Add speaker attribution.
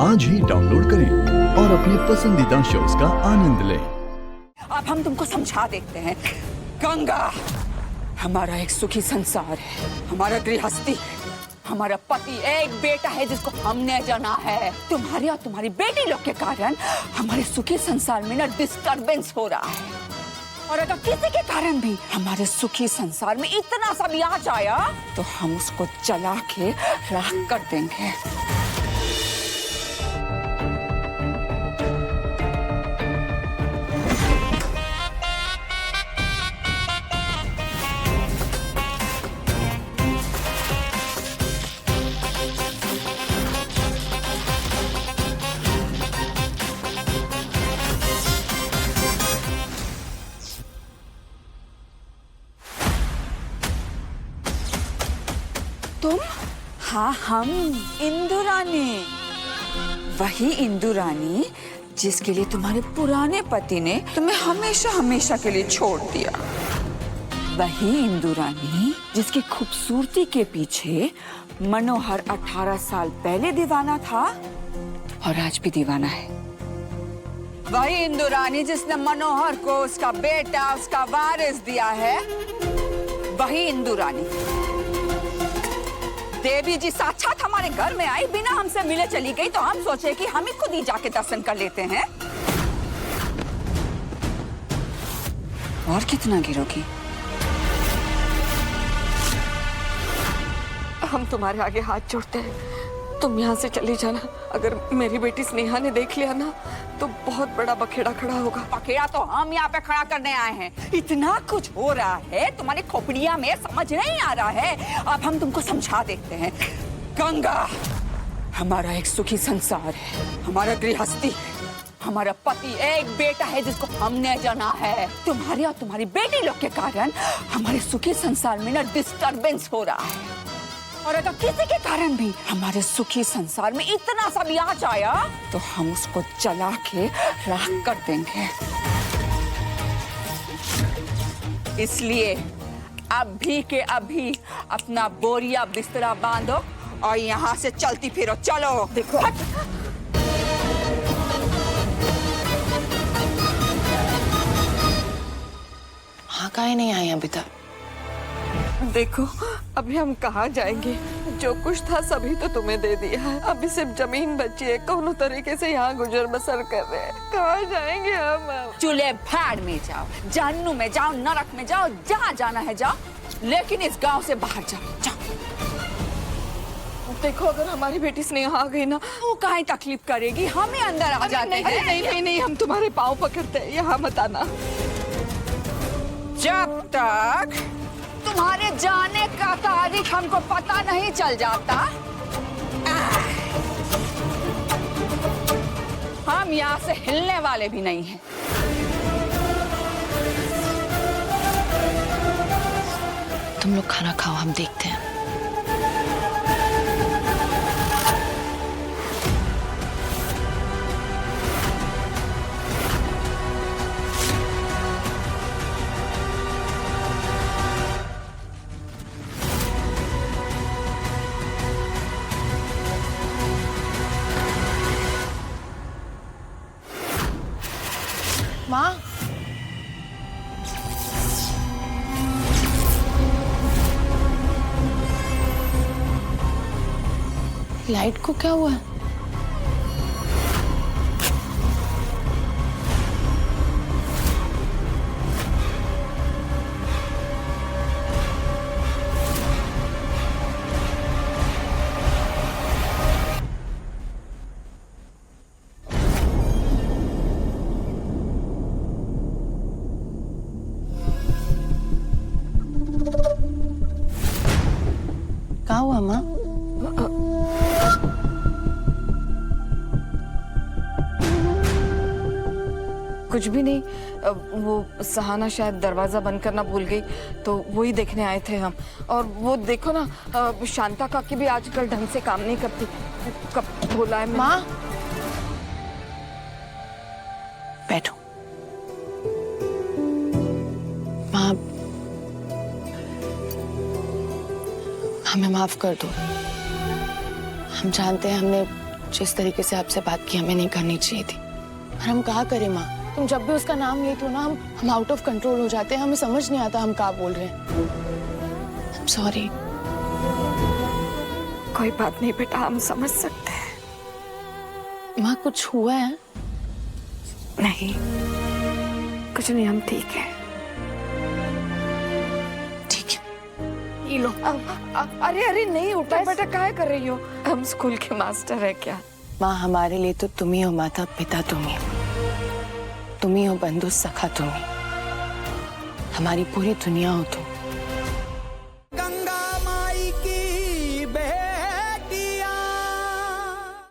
Speaker 1: आज ही डाउनलोड करें और अपने पसंदीदा शोज का आनंद लें।
Speaker 2: अब हम तुमको समझा देते हैं। गंगा हमारा एक सुखी संसार है, हमारा गृहस्थी, हमारा पति, एक बेटा है जिसको हमने जाना है। तुम्हारी और तुम्हारी बेटी लोग के कारण हमारे सुखी संसार में ना डिस्टरबेंस हो रहा है। और अगर किसी के कारण भी हमारे सुखी संसार में इतना सा भी आ जाया तो हम उसको जला के राख कर देंगे। तुम? हाँ, हम इंदु रानी, वही इंदु रानी जिसके लिए तुम्हारे पुराने पति ने तुम्हें हमेशा हमेशा के लिए छोड़ दिया। वही इंदु रानी जिसकी खूबसूरती के पीछे मनोहर 18 साल पहले दीवाना था और आज भी दीवाना है। वही इंदु रानी जिसने मनोहर को उसका बेटा, उसका वारिस दिया है। वही इंदु रानी। देवी जी साक्षात हमारे घर में आई, बिना हमसे मिले चली गई, तो हम सोचे कि हम ही खुद ही जाके दर्शन कर लेते हैं। और कितना गिरोगी?
Speaker 3: हम तुम्हारे आगे हाथ जोड़ते हैं, तुम यहाँ से चली जाना। अगर मेरी बेटी स्नेहा ने देख लिया ना तो बहुत बड़ा बखेड़ा खड़ा होगा।
Speaker 2: बखेड़ा तो हम यहाँ पे खड़ा करने आए हैं। इतना कुछ हो रहा है तुम्हारी खोपड़िया में, समझ नहीं आ रहा है। अब हम तुमको समझा देते हैं। गंगा हमारा एक सुखी संसार है, हमारा गृहस्थी, हमारा पति, एक बेटा है जिसको हमने जाना है। तुम्हारी और तुम्हारी बेटी लोग के कारण हमारे सुखी संसार में ना डिस्टरबेंस हो रहा है। और अगर किसी के कारण भी हमारे सुखी संसार में इतना सा भी आ जाया तो हम उसको जला के राख कर देंगे। इसलिए अभी के अभी अपना बोरिया बिस्तरा बांधो और यहाँ से चलती फिरो। चलो। देखो
Speaker 3: हाँ, काहे नहीं आई अभी तक? देखो अभी हम कहाँ जाएंगे? जो कुछ था सभी तो तुम्हें दे दिया है, अभी सिर्फ जमीन बची है। कौनो तरीके से यहाँ गुजर बसर कर रहे हैं। कहाँ जाएंगे हम?
Speaker 2: चूल्हे भाड़ में जाओ, जहन्नुम में जाओ, नरक में जाओ, जहाँ जाना है जाओ, लेकिन इस गांव से बाहर जाओ। जाओ।
Speaker 3: देखो अगर हमारी बेटी स्नेहा आ गई ना,
Speaker 2: वो काहे तकलीफ करेगी, हमें अंदर आ जाते हैं।
Speaker 3: नहीं, हम तुम्हारे पाँव पकड़ते हैं, यहाँ मत आना।
Speaker 2: जब तक तुम्हारे जाने का तारीख हमको पता नहीं चल जाता, हम यहाँ से हिलने वाले भी नहीं हैं।
Speaker 3: तुम लोग खाना खाओ, हम देखते हैं। माँ, लाइट को क्या हुआ? क्या हुआ माँ? कुछ भी नहीं, वो सहाना शायद दरवाजा बंद करना भूल गई, तो वही देखने आए थे हम। और वो देखो ना, शांता काकी भी आजकल ढंग से काम नहीं करती। कब बोला है
Speaker 4: माँ?
Speaker 3: बैठो। माँ, हमें माफ कर दो। हम जानते हैं हमने जिस तरीके से आपसे बात की हमें नहीं करनी चाहिए थी। और हम कहा करें माँ, तुम जब भी उसका नाम लेते हो ना हम आउट ऑफ कंट्रोल हो जाते हैं, हमें समझ नहीं आता हम क्या बोल रहे हैं। सॉरी।
Speaker 2: कोई बात नहीं बेटा, हम समझ सकते हैं।
Speaker 3: माँ कुछ हुआ है?
Speaker 2: नहीं, कुछ नहीं, हम ठीक है।
Speaker 3: ठीक है।
Speaker 2: ये लो।
Speaker 3: अरे अरे नहीं उठा
Speaker 2: बेटा क्या कर रही हो? हम स्कूल के मास्टर है क्या?
Speaker 3: माँ हमारे लिए तो तुम ही हो, माता पिता तुम ही हो, बंधु सखा तुम ही, हमारी पूरी दुनिया हो तुम।